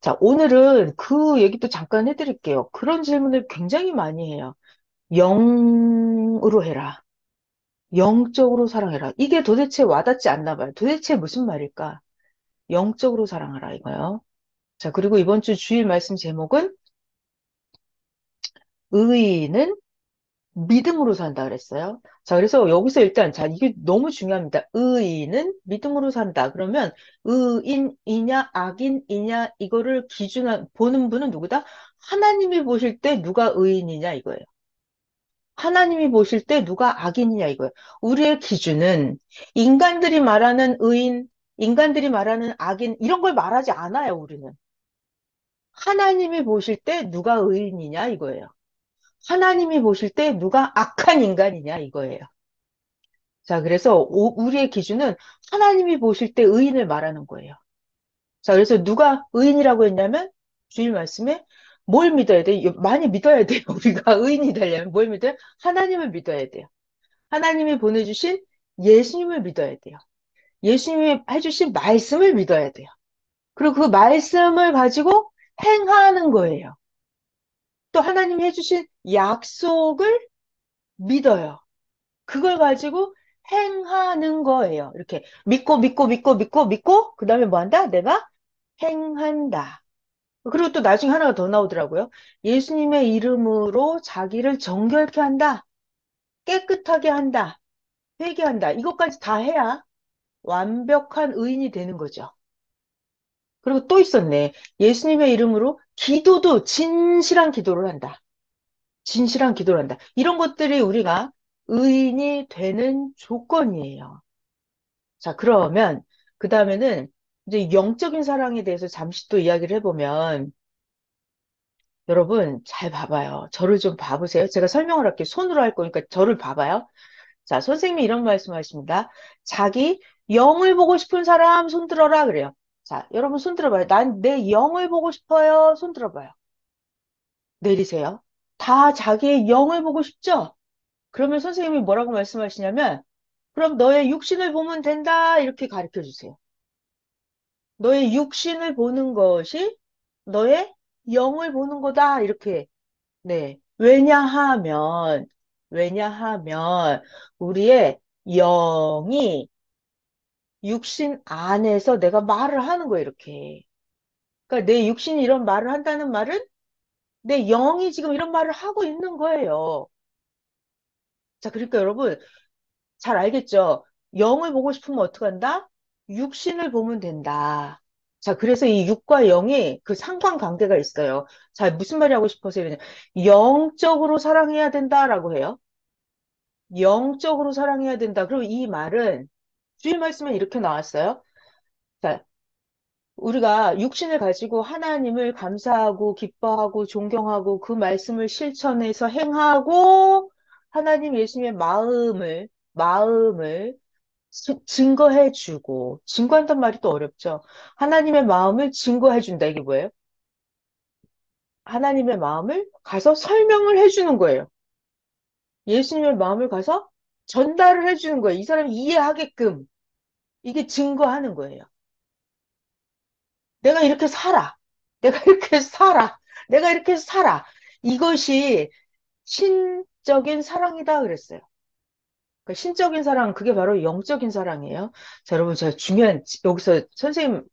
자, 오늘은 그 얘기도 잠깐 해드릴게요. 그런 질문을 굉장히 많이 해요. 영으로 해라. 영적으로 사랑해라. 이게 도대체 와닿지 않나 봐요. 도대체 무슨 말일까? 영적으로 사랑하라 이거요. 자, 그리고 이번 주 주일 말씀 제목은 의인은 믿음으로 산다 그랬어요. 자, 그래서 여기서 일단, 자, 이게 너무 중요합니다. 의인은 믿음으로 산다. 그러면 의인이냐, 악인이냐, 이거를 보는 분은 누구다? 하나님이 보실 때 누가 의인이냐, 이거예요. 하나님이 보실 때 누가 악인이냐, 이거예요. 우리의 기준은 인간들이 말하는 의인, 인간들이 말하는 악인, 이런 걸 말하지 않아요, 우리는. 하나님이 보실 때 누가 의인이냐, 이거예요. 하나님이 보실 때 누가 악한 인간이냐 이거예요. 자, 그래서 우리의 기준은 하나님이 보실 때 의인을 말하는 거예요. 자, 그래서 누가 의인이라고 했냐면 주일 말씀에 뭘 믿어야 돼? 많이 믿어야 돼요. 우리가 의인이 되려면 뭘 믿어요? 하나님을 믿어야 돼요. 하나님이 보내주신 예수님을 믿어야 돼요. 예수님이 해주신 말씀을 믿어야 돼요. 그리고 그 말씀을 가지고 행하는 거예요. 또 하나님이 해주신 약속을 믿어요. 그걸 가지고 행하는 거예요. 이렇게 믿고, 그 다음에 뭐 한다? 내가 행한다. 그리고 또 나중에 하나가 더 나오더라고요. 예수님의 이름으로 자기를 정결케 한다. 깨끗하게 한다. 회개한다. 이것까지 다 해야 완벽한 의인이 되는 거죠. 그리고 또 있었네. 예수님의 이름으로 기도도 진실한 기도를 한다. 진실한 기도를 한다. 이런 것들이 우리가 의인이 되는 조건이에요. 자, 그러면, 그 다음에는 이제 영적인 사랑에 대해서 잠시 또 이야기를 해보면, 여러분, 잘 봐봐요. 저를 좀 봐보세요. 제가 설명을 할게요. 손으로 할 거니까 저를 봐봐요. 자, 선생님이 이런 말씀 하십니다. 자기 영을 보고 싶은 사람 손 들어라 그래요. 자, 여러분 손 들어봐요. 난 내 영을 보고 싶어요. 손 들어봐요. 내리세요. 다 자기의 영을 보고 싶죠? 그러면 선생님이 뭐라고 말씀하시냐면, 그럼 너의 육신을 보면 된다. 이렇게 가르쳐 주세요. 너의 육신을 보는 것이 너의 영을 보는 거다. 이렇게. 네. 왜냐하면, 우리의 영이 육신 안에서 내가 말을 하는 거예요. 이렇게. 그러니까 내 육신이 이런 말을 한다는 말은 내 영이 지금 이런 말을 하고 있는 거예요. 자, 그러니까 여러분, 잘 알겠죠? 영을 보고 싶으면 어떻게 한다? 육신을 보면 된다. 자, 그래서 이 육과 영이 그 상관관계가 있어요. 자, 무슨 말이 하고 싶어서 이러냐. 영적으로 사랑해야 된다라고 해요. 영적으로 사랑해야 된다. 그리고 이 말은 주의 말씀에 이렇게 나왔어요. 자, 우리가 육신을 가지고 하나님을 감사하고 기뻐하고 존경하고 그 말씀을 실천해서 행하고 하나님 예수님의 마음을 증거해주고, 증거한단 말이 또 어렵죠. 하나님의 마음을 증거해준다. 이게 뭐예요? 하나님의 마음을 가서 설명을 해주는 거예요. 예수님의 마음을 가서 전달을 해주는 거예요. 이 사람이 이해하게끔. 이게 증거하는 거예요. 내가 이렇게 살아. 내가 이렇게 살아. 내가 이렇게 살아. 이것이 신적인 사랑이다 그랬어요. 그 신적인 사랑, 그게 바로 영적인 사랑이에요. 자, 여러분, 제가 여기서 선생님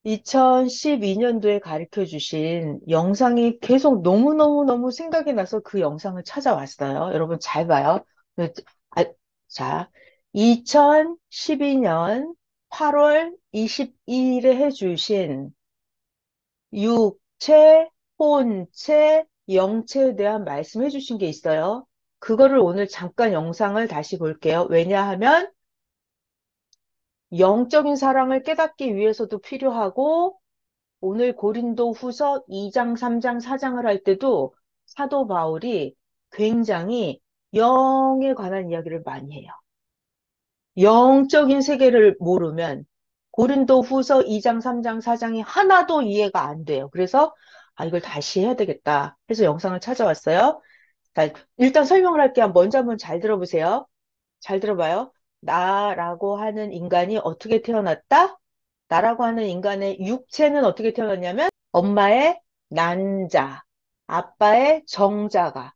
2012년도에 가르쳐 주신 영상이 계속 너무너무너무 생각이 나서 그 영상을 찾아왔어요. 여러분 잘 봐요. 아, 자, 2012년 8월 22일에 해주신 육체, 혼체, 영체에 대한 말씀해 주신 게 있어요. 그거를 오늘 잠깐 영상을 다시 볼게요. 왜냐하면 영적인 사랑을 깨닫기 위해서도 필요하고 오늘 고린도 후서 2장, 3장, 4장을 할 때도 사도 바울이 굉장히 영에 관한 이야기를 많이 해요. 영적인 세계를 모르면 고린도 후서 2장, 3장, 4장이 하나도 이해가 안 돼요. 그래서 이걸 다시 해야 되겠다 해서 영상을 찾아왔어요. 자, 일단 설명을 할게요. 먼저 한번 잘 들어보세요. 잘 들어봐요. 나라고 하는 인간이 어떻게 태어났다? 나라고 하는 인간의 육체는 어떻게 태어났냐면 엄마의 난자, 아빠의 정자가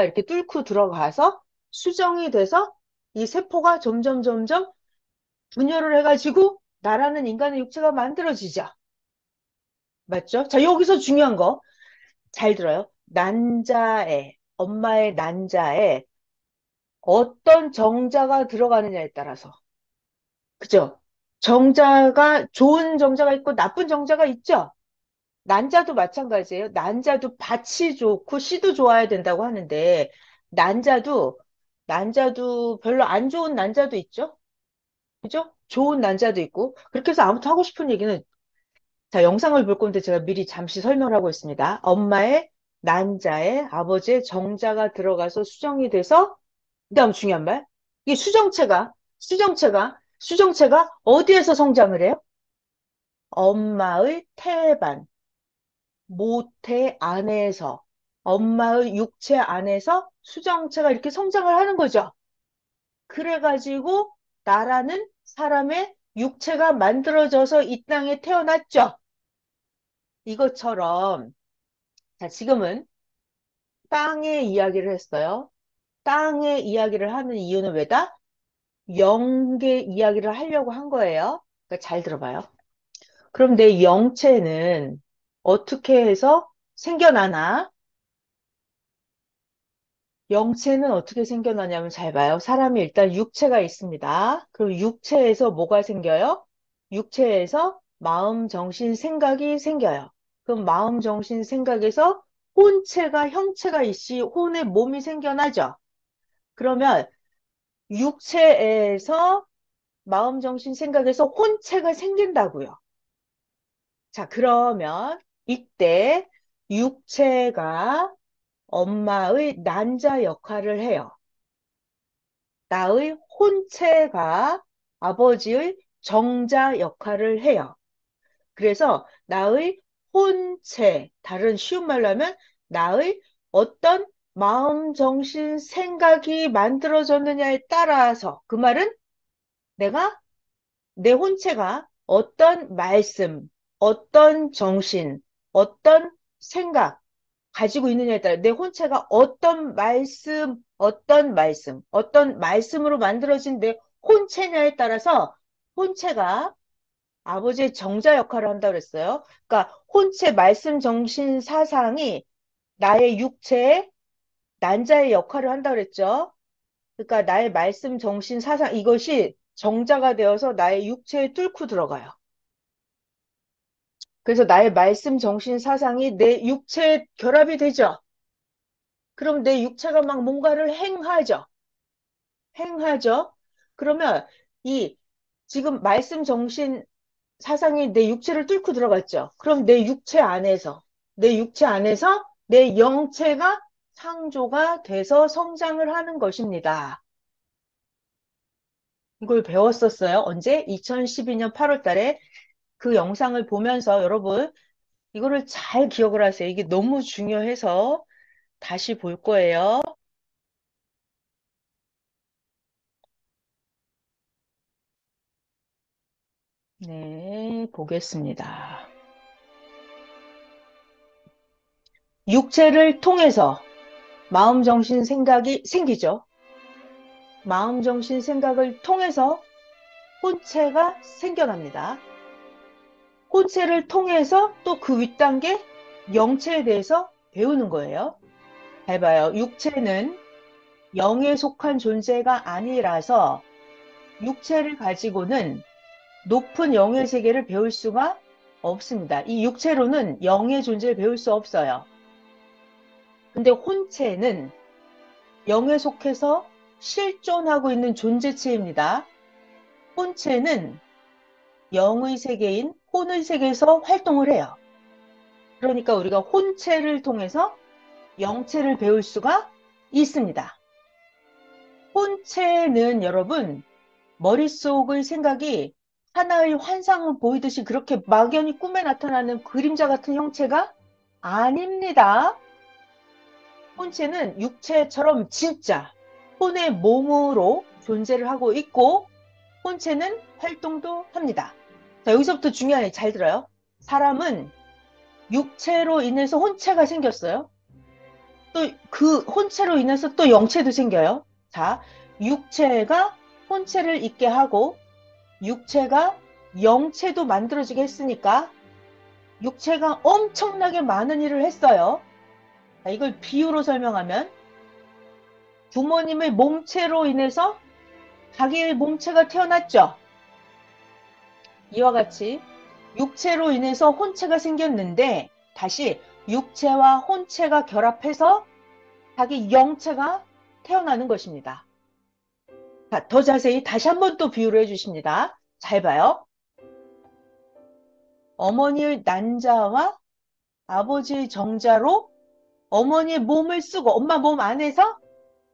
이렇게 뚫고 들어가서 수정이 돼서 이 세포가 점점 분열을 해가지고 나라는 인간의 육체가 만들어지죠. 맞죠? 자, 여기서 중요한 거 잘 들어요. 엄마의 난자에 어떤 정자가 들어가느냐에 따라서. 그죠? 정자가, 좋은 정자가 있고 나쁜 정자가 있죠? 난자도 마찬가지예요. 난자도 밭이 좋고 씨도 좋아야 된다고 하는데, 난자도, 난자도 별로 안 좋은 난자도 있죠? 그죠? 좋은 난자도 있고. 그렇게 해서 아무튼 하고 싶은 얘기는, 자, 영상을 볼 건데 제가 미리 잠시 설명을 하고 있습니다. 엄마의 난자에 아버지의 정자가 들어가서 수정이 돼서, 그다음 중요한 말. 이 수정체가 어디에서 성장을 해요? 엄마의 태반, 모태 안에서, 엄마의 육체 안에서 수정체가 이렇게 성장을 하는 거죠. 그래가지고 나라는 사람의 육체가 만들어져서 이 땅에 태어났죠. 이것처럼, 자, 지금은 땅의 이야기를 했어요. 땅의 이야기를 하는 이유는 왜다? 영계 이야기를 하려고 한 거예요. 그러니까 잘 들어봐요. 그럼 내 영체는 어떻게 해서 생겨나나? 영체는 어떻게 생겨나냐면 잘 봐요. 사람이 일단 육체가 있습니다. 그럼 육체에서 뭐가 생겨요? 육체에서 마음, 정신, 생각이 생겨요. 그럼 마음, 정신, 생각에서 혼체가, 형체가 있이 혼의 몸이 생겨나죠. 그러면 육체에서 마음, 정신, 생각에서 혼체가 생긴다고요. 자, 그러면 이때 육체가 엄마의 난자 역할을 해요. 나의 혼체가 아버지의 정자 역할을 해요. 그래서 나의 혼체, 다른 쉬운 말로 하면 나의 어떤 마음, 정신, 생각이 만들어졌느냐에 따라서 그 말은 내가 내 혼체가 어떤 말씀, 어떤 정신, 어떤 생각 가지고 있느냐에 따라 내 혼체가 어떤 말씀으로 만들어진 내 혼체냐에 따라서 혼체가 아버지의 정자 역할을 한다고 그랬어요. 그러니까 혼체, 말씀, 정신, 사상이 나의 육체의 난자의 역할을 한다고 그랬죠. 그러니까 나의 말씀, 정신, 사상 이것이 정자가 되어서 나의 육체에 뚫고 들어가요. 그래서 나의 말씀, 정신, 사상이 내 육체에 결합이 되죠. 그럼 내 육체가 막 뭔가를 행하죠. 행하죠. 그러면 이 지금 말씀, 정신, 사상이 내 육체를 뚫고 들어갔죠. 그럼 내 육체 안에서 내 영체가 창조가 돼서 성장을 하는 것입니다. 이걸 배웠었어요. 언제? 2012년 8월 달에 그 영상을 보면서 여러분 이거를 잘 기억을 하세요. 이게 너무 중요해서 다시 볼 거예요. 네, 보겠습니다. 육체를 통해서 마음, 정신, 생각이 생기죠. 마음, 정신, 생각을 통해서 혼체가 생겨납니다. 혼체를 통해서 또 그 윗단계 영체에 대해서 배우는 거예요. 잘 봐요. 육체는 영에 속한 존재가 아니라서 육체를 가지고는 높은 영의 세계를 배울 수가 없습니다. 이 육체로는 영의 존재를 배울 수 없어요. 근데 혼체는 영에 속해서 실존하고 있는 존재체입니다. 혼체는 영의 세계인 혼의 세계에서 활동을 해요. 그러니까 우리가 혼체를 통해서 영체를 배울 수가 있습니다. 혼체는 여러분 머릿속의 생각이 하나의 환상을 보이듯이 그렇게 막연히 꿈에 나타나는 그림자 같은 형체가 아닙니다. 혼체는 육체처럼 진짜 혼의 몸으로 존재를 하고 있고 혼체는 활동도 합니다. 자, 여기서부터 중요한 게 잘 들어요. 사람은 육체로 인해서 혼체가 생겼어요. 또 그 혼체로 인해서 또 영체도 생겨요. 자, 육체가 혼체를 있게 하고 육체가 영체도 만들어지게 했으니까 육체가 엄청나게 많은 일을 했어요. 자, 이걸 비유로 설명하면 부모님의 몸체로 인해서 자기의 몸체가 태어났죠. 이와 같이 육체로 인해서 혼체가 생겼는데 다시 육체와 혼체가 결합해서 자기 영체가 태어나는 것입니다. 자, 더 자세히 다시 한번 또 비유를 해주십니다. 잘 봐요. 어머니의 난자와 아버지의 정자로 어머니의 몸을 쓰고 엄마 몸 안에서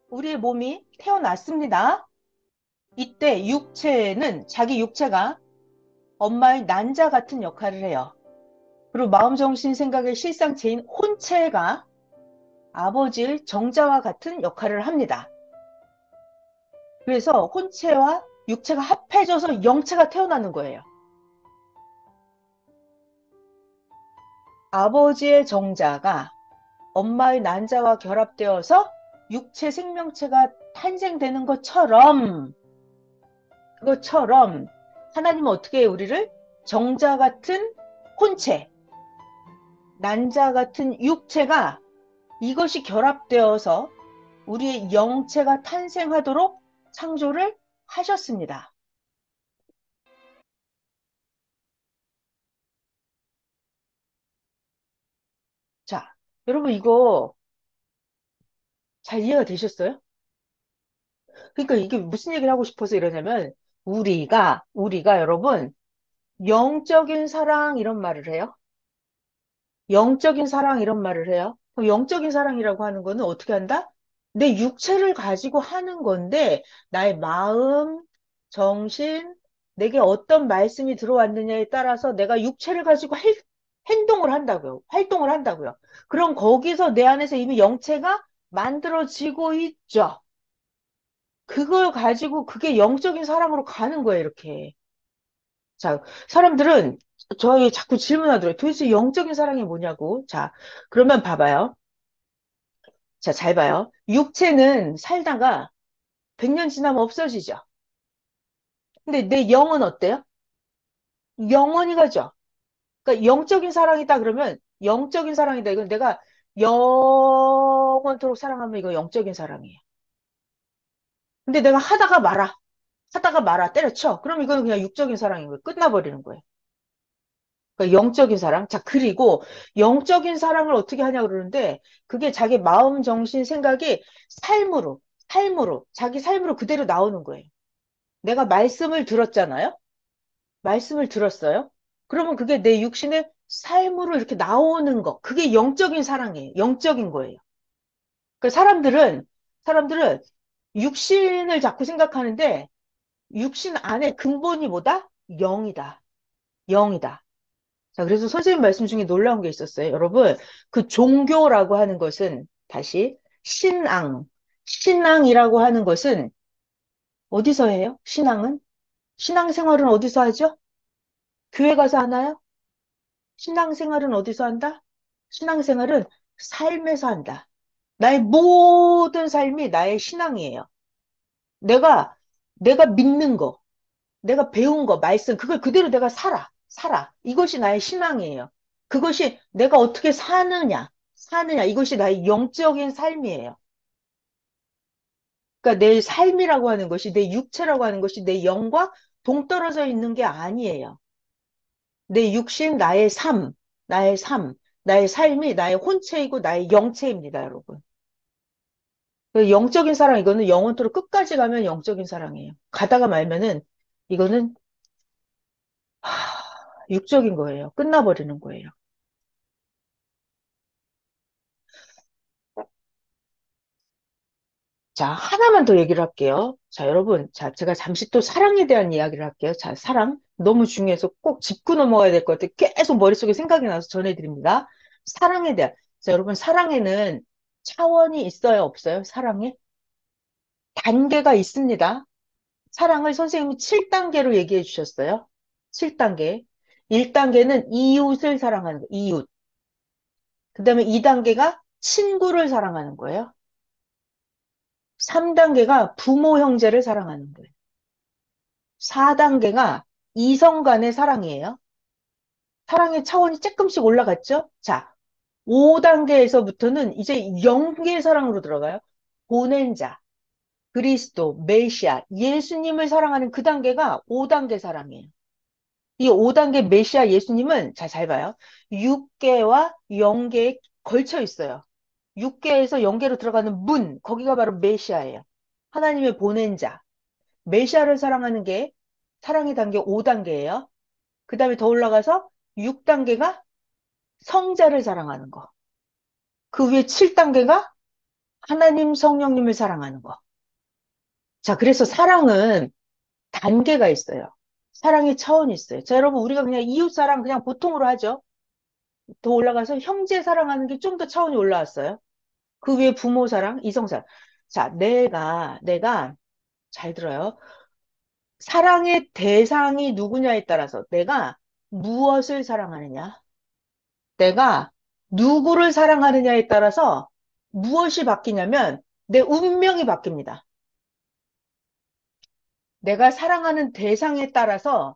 우리의 몸이 태어났습니다. 이때 육체는 자기 육체가 엄마의 난자 같은 역할을 해요. 그리고 마음, 정신, 생각의 실상체인 혼체가 아버지의 정자와 같은 역할을 합니다. 그래서 혼체와 육체가 합해져서 영체가 태어나는 거예요. 아버지의 정자가 엄마의 난자와 결합되어서 육체 생명체가 탄생되는 그것처럼 하나님은 어떻게 해요? 우리를 정자 같은 혼체, 난자 같은 육체가 이것이 결합되어서 우리의 영체가 탄생하도록 창조를 하셨습니다. 자, 여러분 이거 잘 이해가 되셨어요? 그러니까 이게 무슨 얘기를 하고 싶어서 이러냐면 우리가 여러분 영적인 사랑 이런 말을 해요. 영적인 사랑 이런 말을 해요. 그럼 영적인 사랑이라고 하는 거는 어떻게 한다? 내 육체를 가지고 하는 건데 나의 마음, 정신, 내게 어떤 말씀이 들어왔느냐에 따라서 내가 육체를 가지고 행동을 한다고요. 활동을 한다고요. 그럼 거기서 내 안에서 이미 영체가 만들어지고 있죠. 그걸 가지고 그게 영적인 사랑으로 가는 거예요, 이렇게. 자, 사람들은 저희 자꾸 질문하더라고요. 도대체 영적인 사랑이 뭐냐고. 자, 그러면 봐봐요. 자, 잘 봐요. 육체는 살다가 100년 지나면 없어지죠. 근데 내 영은 어때요? 영원히 가죠. 그러니까 영적인 사랑이다 그러면 영적인 사랑이다. 이건 내가 영원토록 사랑하면 이거 영적인 사랑이에요. 근데 내가 하다가 말아, 때려쳐. 그럼 이거는 그냥 육적인 사랑인 거예요. 끝나버리는 거예요. 그러니까 영적인 사랑. 자, 그리고 영적인 사랑을 어떻게 하냐 그러는데 그게 자기 마음, 정신, 생각이 자기 삶으로 그대로 나오는 거예요. 내가 말씀을 들었잖아요. 말씀을 들었어요. 그러면 그게 내 육신의 삶으로 이렇게 나오는 거. 그게 영적인 사랑이에요. 영적인 거예요. 그 사람들은 육신을 자꾸 생각하는데 육신 안에 근본이 뭐다? 영이다. 영이다. 자, 그래서 선생님 말씀 중에 놀라운 게 있었어요. 여러분, 그 종교라고 하는 것은 다시 신앙이라고 하는 것은 어디서 해요? 신앙생활은 어디서 하죠? 교회 가서 하나요? 신앙생활은 어디서 한다? 신앙생활은 삶에서 한다. 나의 모든 삶이 나의 신앙이에요. 내가, 내가 믿는 거, 내가 배운 거, 말씀, 그걸 그대로 내가 살아. 이것이 나의 신앙이에요. 그것이 내가 어떻게 사느냐. 이것이 나의 영적인 삶이에요. 그러니까 내 삶이라고 하는 것이, 내 육체라고 하는 것이 내 영과 동떨어져 있는 게 아니에요. 내 육신, 나의 삶이 나의 혼체이고 나의 영체입니다, 여러분. 그 영적인 사랑, 이거는 영원토록 끝까지 가면 영적인 사랑이에요. 가다가 말면은, 이거는, 육적인 거예요. 끝나버리는 거예요. 자, 하나만 더 얘기를 할게요. 자, 여러분. 자, 제가 잠시 또 사랑에 대한 이야기를 할게요. 자, 사랑. 너무 중요해서 꼭 짚고 넘어가야 될 것 같아요. 계속 머릿속에 생각이 나서 전해드립니다. 사랑에 대한. 자, 여러분, 사랑에는 차원이 있어요, 없어요? 사랑에? 단계가 있습니다. 사랑을 선생님이 7단계로 얘기해 주셨어요. 7단계. 1단계는 이웃을 사랑하는 거, 이웃. 그 다음에 2단계가 친구를 사랑하는 거예요. 3단계가 부모, 형제를 사랑하는 거예요. 4단계가 이성 간의 사랑이에요. 사랑의 차원이 조금씩 올라갔죠? 자, 5단계에서부터는 이제 영계 사랑으로 들어가요. 보낸 자, 그리스도, 메시아, 예수님을 사랑하는 그 단계가 5단계 사랑이에요. 이 5단계 메시아 예수님은, 자, 잘 봐요. 6개와 영계에 걸쳐 있어요. 6개에서 영계로 들어가는 문, 거기가 바로 메시아예요. 하나님의 보낸 자. 메시아를 사랑하는 게 사랑의 단계 5단계예요. 그 다음에 더 올라가서 6단계가 성자를 사랑하는 거. 그 위에 7단계가 하나님 성령님을 사랑하는 거. 자, 그래서 사랑은 단계가 있어요. 사랑의 차원이 있어요. 자, 여러분, 우리가 그냥 이웃 사랑 그냥 보통으로 하죠. 더 올라가서 형제 사랑하는 게 좀 더 차원이 올라왔어요. 그 위에 부모 사랑, 이성 사랑. 자, 내가, 잘 들어요. 사랑의 대상이 누구냐에 따라서 내가 무엇을 사랑하느냐, 내가 누구를 사랑하느냐에 따라서 무엇이 바뀌냐면 내 운명이 바뀝니다. 내가 사랑하는 대상에 따라서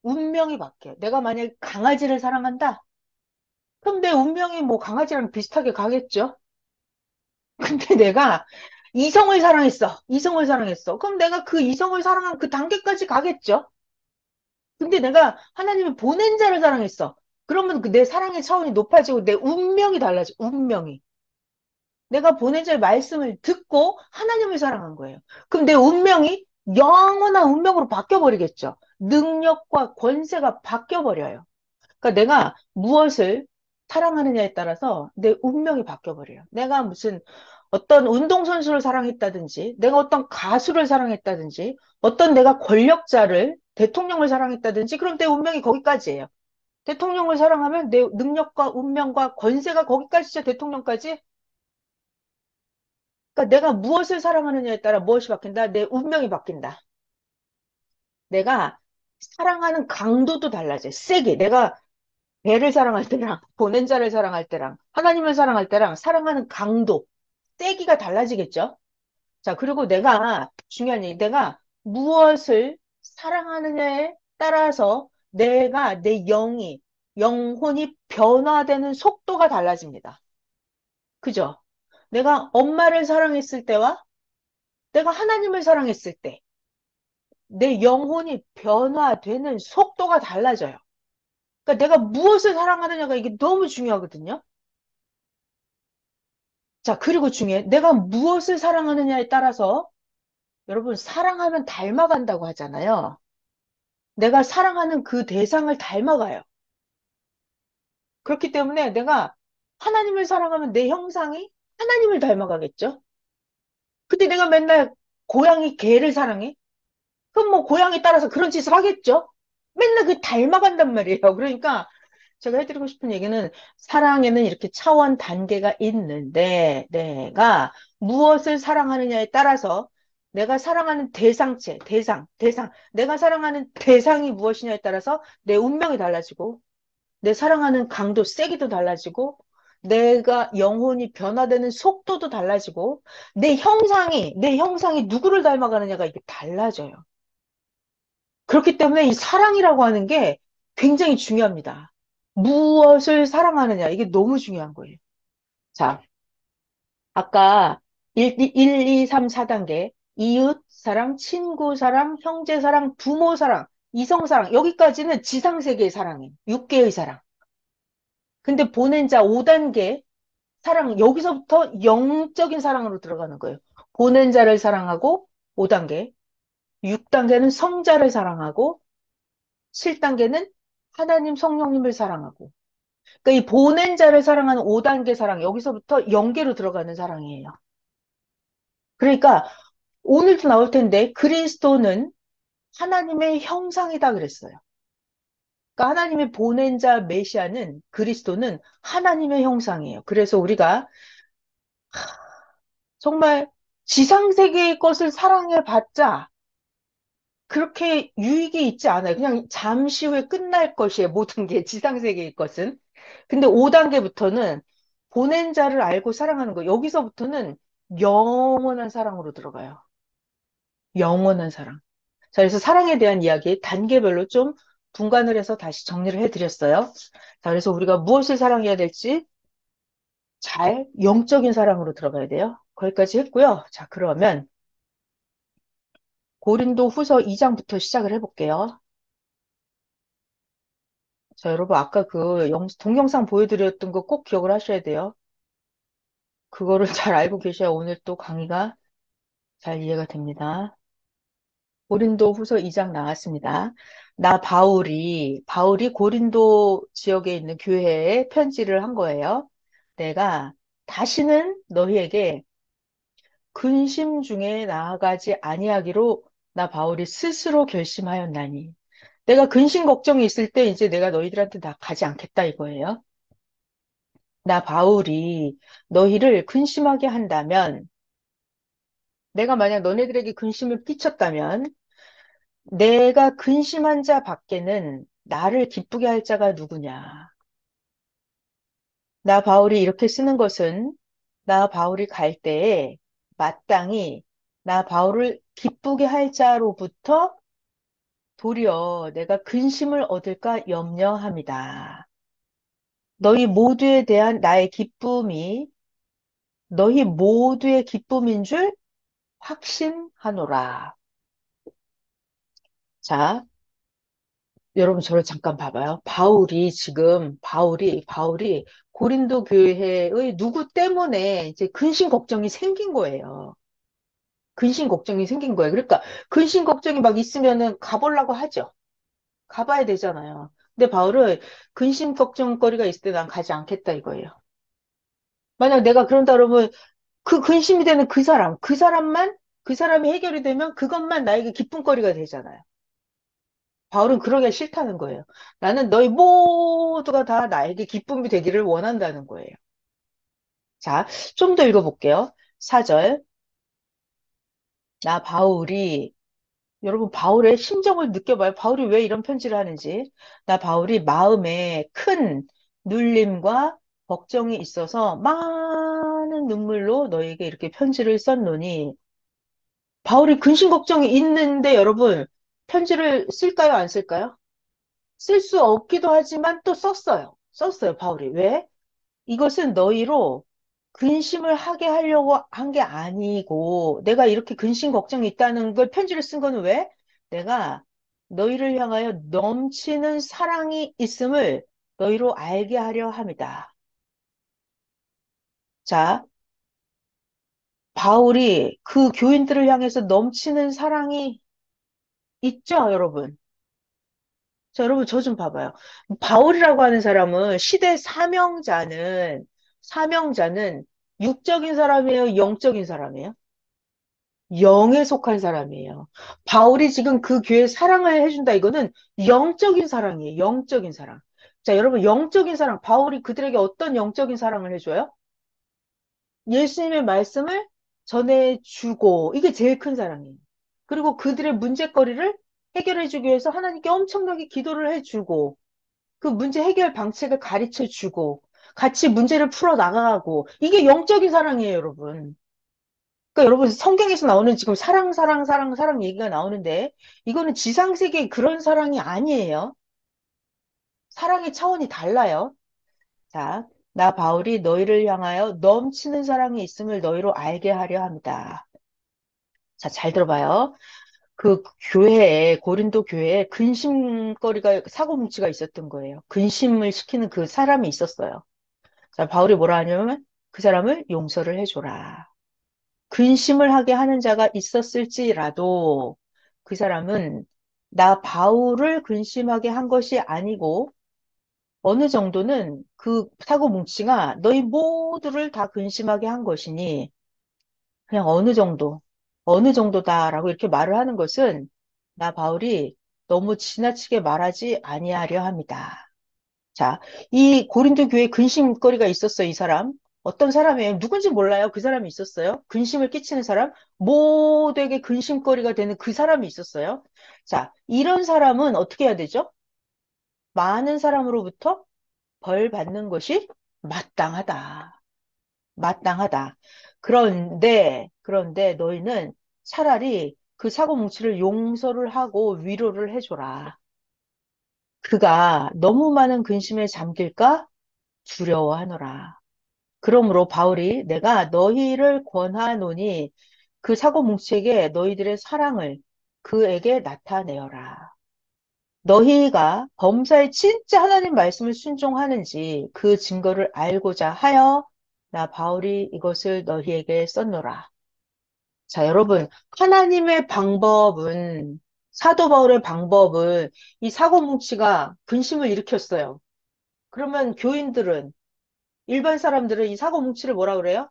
운명이 바뀌어요. 내가 만약에 강아지를 사랑한다? 그럼 내 운명이 뭐 강아지랑 비슷하게 가겠죠? 근데 내가 이성을 사랑했어. 이성을 사랑했어. 그럼 내가 그 이성을 사랑한 그 단계까지 가겠죠? 근데 내가 하나님을 보낸 자를 사랑했어. 그러면 그 내 사랑의 차원이 높아지고 내 운명이 달라져. 운명이. 내가 보낸 자의 말씀을 듣고 하나님을 사랑한 거예요. 그럼 내 운명이 영원한 운명으로 바뀌어버리겠죠. 능력과 권세가 바뀌어버려요. 그러니까 내가 무엇을 사랑하느냐에 따라서 내 운명이 바뀌어버려요. 내가 무슨 어떤 운동선수를 사랑했다든지, 내가 어떤 가수를 사랑했다든지, 어떤 내가 권력자를, 대통령을 사랑했다든지, 그럼 내 운명이 거기까지예요. 대통령을 사랑하면 내 능력과 운명과 권세가 거기까지죠, 대통령까지. 그러니까 내가 무엇을 사랑하느냐에 따라 무엇이 바뀐다? 내 운명이 바뀐다. 내가 사랑하는 강도도 달라져요. 세게. 내가 배를 사랑할 때랑 보낸 자를 사랑할 때랑 하나님을 사랑할 때랑 사랑하는 강도, 세기가 달라지겠죠? 자, 그리고 내가 중요한 얘기, 내가 무엇을 사랑하느냐에 따라서 내가 내 영혼이 변화되는 속도가 달라집니다. 그죠? 내가 엄마를 사랑했을 때와 내가 하나님을 사랑했을 때 내 영혼이 변화되는 속도가 달라져요. 그러니까 내가 무엇을 사랑하느냐가 이게 너무 중요하거든요. 자, 그리고 중요해. 내가 무엇을 사랑하느냐에 따라서 여러분 사랑하면 닮아간다고 하잖아요. 내가 사랑하는 그 대상을 닮아가요. 그렇기 때문에 내가 하나님을 사랑하면 내 형상이 하나님을 닮아가겠죠? 근데 내가 맨날 고양이, 개를 사랑해? 그럼 뭐 고양이 따라서 그런 짓을 하겠죠? 맨날 그 닮아간단 말이에요. 그러니까 제가 해드리고 싶은 얘기는 사랑에는 이렇게 차원 단계가 있는데 내가 무엇을 사랑하느냐에 따라서 내가 사랑하는 대상, 내가 사랑하는 대상이 무엇이냐에 따라서 내 운명이 달라지고 내 사랑하는 강도, 세기도 달라지고 내가 영혼이 변화되는 속도도 달라지고 내 형상이 누구를 닮아가느냐가 이게 달라져요. 그렇기 때문에 이 사랑이라고 하는 게 굉장히 중요합니다. 무엇을 사랑하느냐, 이게 너무 중요한 거예요. 자, 아까 2, 3, 4단계, 이웃 사랑, 친구 사랑, 형제 사랑, 부모 사랑, 이성 사랑, 여기까지는 지상세계의 사랑이에요. 6개의 사랑. 근데 보낸 자 5단계 사랑, 여기서부터 영적인 사랑으로 들어가는 거예요. 보낸 자를 사랑하고 5단계, 6단계는 성자를 사랑하고 7단계는 하나님 성령님을 사랑하고. 그러니까 이 보낸 자를 사랑하는 5단계 사랑, 여기서부터 영계로 들어가는 사랑이에요. 그러니까 오늘도 나올 텐데 그리스도는 하나님의 형상이다 그랬어요. 그러니까 하나님의 보낸 자 메시아는 그리스도는 하나님의 형상이에요. 그래서 우리가 정말 지상세계의 것을 사랑해 봤자 그렇게 유익이 있지 않아요. 그냥 잠시 후에 끝날 것이에요. 모든 게 지상세계의 것은. 근데 5단계부터는 보낸 자를 알고 사랑하는 거. 여기서부터는 영원한 사랑으로 들어가요. 영원한 사랑. 자, 그래서 사랑에 대한 이야기 단계별로 좀 분간을 해서 다시 정리를 해드렸어요. 자, 그래서 우리가 무엇을 사랑해야 될지 잘 영적인 사랑으로 들어가야 돼요. 거기까지 했고요. 자, 그러면 고린도 후서 2장부터 시작을 해볼게요. 자, 여러분, 아까 그 동영상 보여드렸던 거 꼭 기억을 하셔야 돼요. 그거를 잘 알고 계셔야 오늘 또 강의가 잘 이해가 됩니다. 고린도 후서 2장 나왔습니다. 나 바울이 고린도 지역에 있는 교회에 편지를 한 거예요. 내가 다시는 너희에게 근심 중에 나아가지 아니하기로 나 바울이 스스로 결심하였나니. 내가 근심 걱정이 있을 때 이제 내가 너희들한테 나 가지 않겠다 이거예요. 나 바울이 너희를 근심하게 한다면, 내가 만약 너네들에게 근심을 끼쳤다면, 내가 근심한 자 밖에는 나를 기쁘게 할 자가 누구냐. 나 바울이 이렇게 쓰는 것은 나 바울이 갈 때에 마땅히 나 바울을 기쁘게 할 자로부터 도리어 내가 근심을 얻을까 염려함이다. 너희 모두에 대한 나의 기쁨이 너희 모두의 기쁨인 줄 확신하노라. 자, 여러분 저를 잠깐 봐봐요. 바울이 고린도 교회의 누구 때문에 이제 근심 걱정이 생긴 거예요. 근심 걱정이 생긴 거예요. 그러니까 근심 걱정이 막 있으면은 가보려고 하죠. 가봐야 되잖아요. 근데 바울은 근심 걱정거리가 있을 때 난 가지 않겠다 이거예요. 만약 내가 그런다 그러면 그 근심이 되는 그 사람이 해결이 되면 그것만 나에게 기쁨거리가 되잖아요. 바울은 그러기가 싫다는 거예요. 나는 너희 모두가 다 나에게 기쁨이 되기를 원한다는 거예요. 자, 좀 더 읽어볼게요. 4절. 나 바울이, 여러분 바울의 심정을 느껴봐요. 바울이 왜 이런 편지를 하는지. 나 바울이 마음에 큰 눌림과 걱정이 있어서 많은 눈물로 너에게 이렇게 편지를 썼노니, 바울이 근심 걱정이 있는데 여러분 편지를 쓸까요? 안 쓸까요? 쓸 수 없기도 하지만 또 썼어요. 썼어요, 바울이. 왜? 이것은 너희로 근심을 하게 하려고 한 게 아니고, 내가 이렇게 근심 걱정이 있다는 걸 편지를 쓴 거는 왜? 내가 너희를 향하여 넘치는 사랑이 있음을 너희로 알게 하려 함이다. 자, 바울이 그 교인들을 향해서 넘치는 사랑이 있죠, 여러분? 자, 여러분, 저 좀 봐봐요. 바울이라고 하는 사람은, 시대 사명자는 육적인 사람이에요? 영적인 사람이에요? 영에 속한 사람이에요. 바울이 지금 그 교회에 사랑을 해준다. 이거는 영적인 사랑이에요. 영적인 사랑. 자, 여러분, 영적인 사랑. 바울이 그들에게 어떤 영적인 사랑을 해줘요? 예수님의 말씀을 전해주고, 이게 제일 큰 사랑이에요. 그리고 그들의 문제거리를 해결해주기 위해서 하나님께 엄청나게 기도를 해주고, 그 문제 해결 방책을 가르쳐 주고 같이 문제를 풀어 나가고 이게 영적인 사랑이에요, 여러분. 그러니까 여러분 성경에서 나오는 지금 사랑 얘기가 나오는데 이거는 지상 세계의 그런 사랑이 아니에요. 사랑의 차원이 달라요. 자, 나 바울이 너희를 향하여 넘치는 사랑이 있음을 너희로 알게 하려 합니다. 자, 잘 들어봐요. 그 교회에 고린도 교회에 근심거리가 사고 뭉치가 있었던 거예요. 근심을 시키는 그 사람이 있었어요. 자, 바울이 뭐라 하냐면 그 사람을 용서를 해줘라. 근심을 하게 하는 자가 있었을지라도 그 사람은 나 바울을 근심하게 한 것이 아니고 어느 정도는 그 사고 뭉치가 너희 모두를 다 근심하게 한 것이니 그냥 어느 정도다라고 이렇게 말을 하는 것은 나 바울이 너무 지나치게 말하지 아니하려 합니다. 자, 이 고린도 교회에 근심거리가 있었어, 이 사람. 어떤 사람이에요? 누군지 몰라요. 그 사람이 있었어요. 근심을 끼치는 사람, 모두에게 근심거리가 되는 그 사람이 있었어요. 자, 이런 사람은 어떻게 해야 되죠? 많은 사람으로부터 벌 받는 것이 마땅하다. 마땅하다. 그런데 너희는 차라리 그 사고 뭉치를 용서를 하고 위로를 해줘라. 그가 너무 많은 근심에 잠길까 두려워하노라. 그러므로 바울이 내가 너희를 권하노니 그 사고 뭉치에게 너희들의 사랑을 그에게 나타내어라. 너희가 범사에 진짜 하나님 말씀을 순종하는지 그 증거를 알고자 하여 나 바울이 이것을 너희에게 썼노라. 자, 여러분, 하나님의 방법은 사도 바울의 방법은 이 사고 뭉치가 근심을 일으켰어요. 그러면 교인들은 일반 사람들은 이 사고 뭉치를 뭐라 그래요?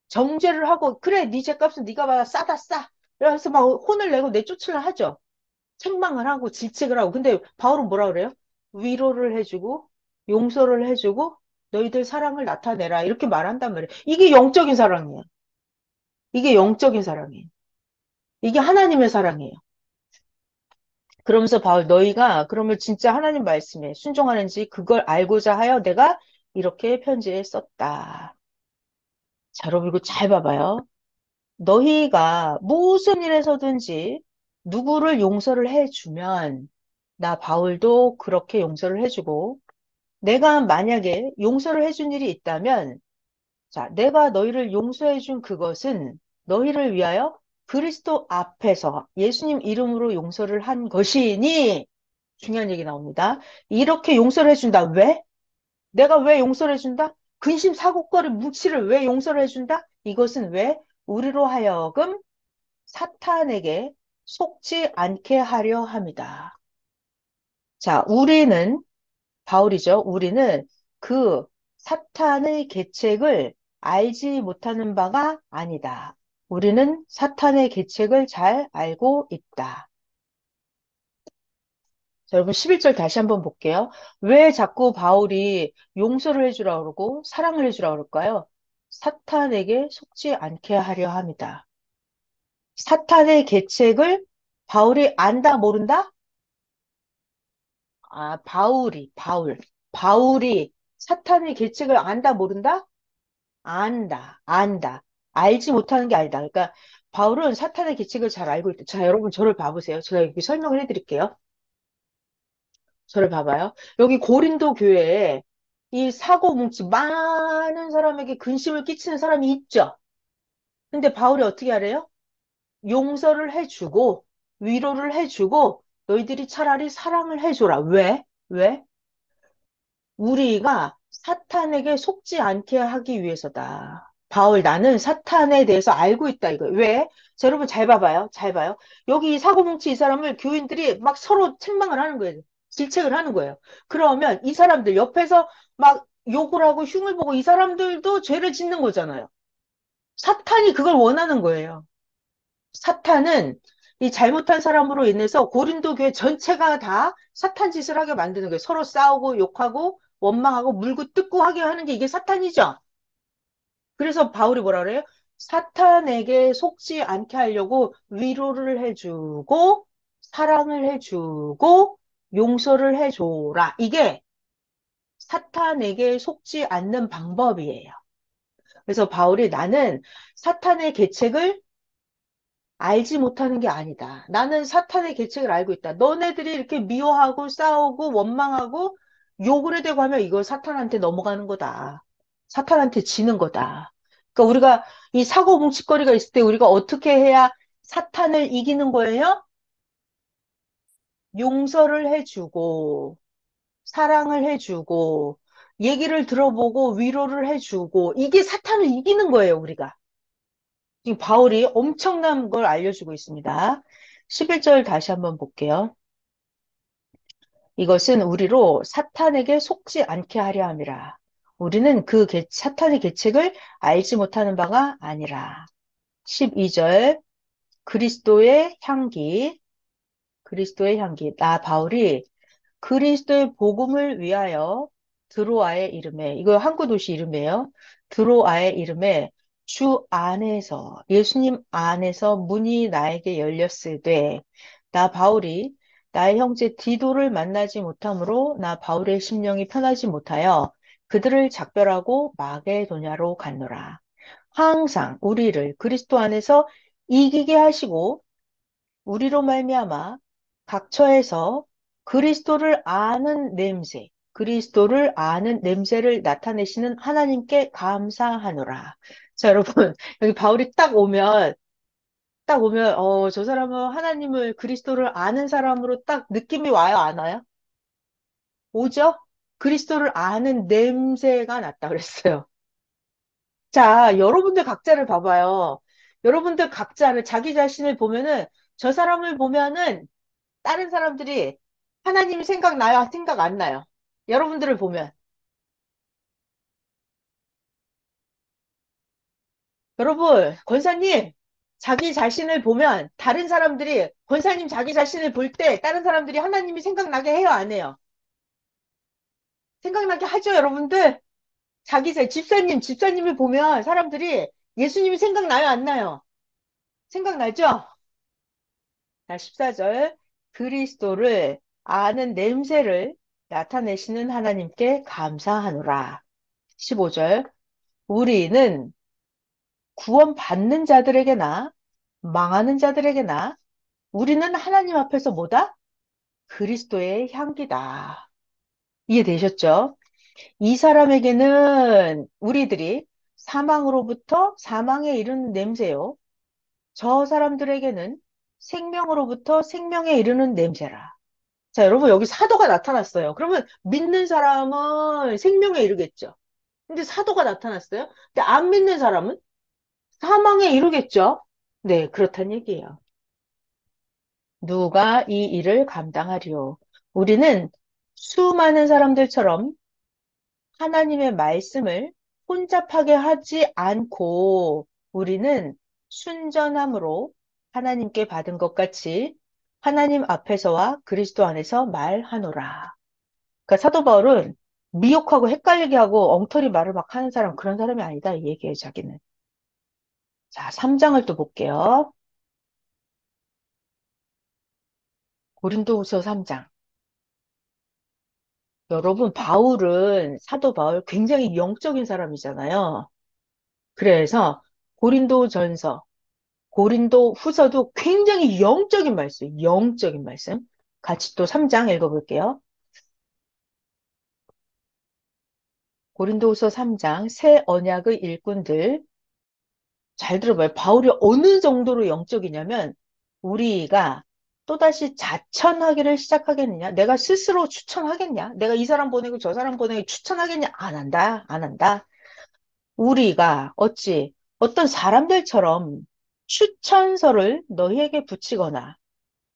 정죄를 하고 그래 네 죄값은 네가 받아 싸다 싸. 그래서 막 혼을 내고 내쫓으려 하죠. 책망을 하고 질책을 하고. 근데 바울은 뭐라 그래요? 위로를 해주고 용서를 해주고 너희들 사랑을 나타내라 이렇게 말한단 말이에요. 이게 영적인 사랑이에요. 이게 영적인 사랑이에요. 이게 하나님의 사랑이에요. 그러면서 바울 너희가 그러면 진짜 하나님 말씀에 순종하는지 그걸 알고자 하여 내가 이렇게 편지에 썼다. 자, 여러분 이거 잘 봐봐요. 너희가 무슨 일에서든지 누구를 용서를 해주면 나 바울도 그렇게 용서를 해주고 내가 만약에 용서를 해준 일이 있다면 자, 내가 너희를 용서해준 그것은 너희를 위하여 그리스도 앞에서 예수님 이름으로 용서를 한 것이니 중요한 얘기 나옵니다. 이렇게 용서를 해준다. 왜? 내가 왜 용서를 해준다? 근심 사고거리 뭉치를 왜 용서를 해준다? 이것은 왜? 우리로 하여금 사탄에게 속지 않게 하려 합니다. 자, 바울이죠. 우리는 그 사탄의 계책을 알지 못하는 바가 아니다. 우리는 사탄의 계책을 잘 알고 있다. 자, 여러분 11절 다시 한번 볼게요. 왜 자꾸 바울이 용서를 해주라 그러고 사랑을 해주라 그럴까요? 사탄에게 속지 않게 하려 합니다. 사탄의 계책을 바울이 안다, 모른다? 아, 바울이 사탄의 계책을 안다, 모른다? 안다, 안다. 알지 못하는 게 아니다. 그러니까 바울은 사탄의 계책을 잘 알고 있다. 자, 여러분 저를 봐보세요. 제가 이렇게 설명을 해드릴게요. 저를 봐봐요. 여기 고린도 교회에 이 사고 뭉치 많은 사람에게 근심을 끼치는 사람이 있죠. 근데 바울이 어떻게 하래요? 용서를 해주고 위로를 해주고 너희들이 차라리 사랑을 해줘라. 왜? 왜? 우리가 사탄에게 속지 않게 하기 위해서다. 바울, 나는 사탄에 대해서 알고 있다, 이거. 왜? 자, 여러분 잘 봐봐요. 잘 봐요. 여기 이 사고뭉치 이 사람을 교인들이 막 서로 책망을 하는 거예요. 질책을 하는 거예요. 그러면 이 사람들 옆에서 막 욕을 하고 흉을 보고 이 사람들도 죄를 짓는 거잖아요. 사탄이 그걸 원하는 거예요. 사탄은 이 잘못한 사람으로 인해서 고린도 교회 전체가 다 사탄 짓을 하게 만드는 거예요. 서로 싸우고 욕하고 원망하고 물고 뜯고 하게 하는 게 이게 사탄이죠. 그래서 바울이 뭐라 그래요? 사탄에게 속지 않게 하려고 위로를 해주고 사랑을 해주고 용서를 해줘라. 이게 사탄에게 속지 않는 방법이에요. 그래서 바울이 나는 사탄의 계책을 알지 못하는 게 아니다. 나는 사탄의 계책을 알고 있다. 너네들이 이렇게 미워하고 싸우고 원망하고 욕을 해대고 하면 이거 사탄한테 넘어가는 거다. 사탄한테 지는 거다. 그러니까 우리가 이 사고 뭉칫거리가 있을 때 우리가 어떻게 해야 사탄을 이기는 거예요? 용서를 해주고 사랑을 해주고 얘기를 들어보고 위로를 해주고 이게 사탄을 이기는 거예요, 우리가. 지금 바울이 엄청난 걸 알려주고 있습니다. 11절 다시 한번 볼게요. 이것은 우리로 사탄에게 속지 않게 하려 함이라. 우리는 사탄의 계책을 알지 못하는 바가 아니라. 12절 그리스도의 향기, 그리스도의 향기. 나 바울이 그리스도의 복음을 위하여 드로아의 이름에, 이거 항구 도시 이름이에요. 드로아의 이름에 주 안에서, 예수님 안에서 문이 나에게 열렸을 때, 나 바울이 나의 형제 디도를 만나지 못하므로 나 바울의 심령이 편하지 못하여 그들을 작별하고 마게도냐로 갔노라. 항상 우리를 그리스도 안에서 이기게 하시고 우리로 말미암아 각처에서 그리스도를 아는 냄새를 나타내시는 하나님께 감사하노라. 자, 여러분, 여기 바울이 딱 오면, 저 사람은 하나님을, 그리스도를 아는 사람으로 딱 느낌이 와요, 안 와요? 오죠? 그리스도를 아는 냄새가 났다 그랬어요. 자, 여러분들 각자를 봐봐요. 여러분들 각자를, 자기 자신을 보면은, 저 사람을 보면은, 다른 사람들이 하나님 생각나요? 생각 안 나요? 여러분들을 보면. 여러분, 권사님, 자기 자신을 보면 다른 사람들이, 권사님 자기 자신을 볼 때 다른 사람들이 하나님이 생각나게 해요? 안 해요? 생각나게 하죠, 여러분들? 집사님을 보면 사람들이 예수님이 생각나요? 안 나요? 생각나죠? 자, 14절. 그리스도를 아는 냄새를 나타내시는 하나님께 감사하노라. 15절. 우리는 구원받는 자들에게나 망하는 자들에게나 우리는 하나님 앞에서 뭐다? 그리스도의 향기다. 이해되셨죠? 이 사람에게는 우리들이 사망으로부터 사망에 이르는 냄새요. 저 사람들에게는 생명으로부터 생명에 이르는 냄새라. 자, 여러분, 여기 사도가 나타났어요. 그러면 믿는 사람은 생명에 이르겠죠. 근데 사도가 나타났어요. 근데 안 믿는 사람은 사망에 이르겠죠. 네, 그렇단 얘기예요. 누가 이 일을 감당하리요? 우리는 수많은 사람들처럼 하나님의 말씀을 혼잡하게 하지 않고 우리는 순전함으로 하나님께 받은 것 같이 하나님 앞에서와 그리스도 안에서 말하노라. 그러니까 사도 바울은 미혹하고 헷갈리게 하고 엉터리 말을 막 하는 사람 그런 사람이 아니다 이 얘기예요, 자기는. 자, 3장을 또 볼게요. 고린도후서 3장. 여러분, 사도 바울 굉장히 영적인 사람이잖아요. 그래서 고린도 고린도 후서도 굉장히 영적인 말씀. 같이 또 3장 읽어볼게요. 고린도후서 3장, 새 언약의 일꾼들. 잘 들어봐요. 바울이 어느 정도로 영적이냐면, 우리가 또다시 자천하기를 시작하겠느냐? 내가 스스로 추천하겠냐? 내가 이 사람 보내고 저 사람 보내고 추천하겠냐? 안 한다, 안 한다. 우리가 어떤 사람들처럼 추천서를 너희에게 붙이거나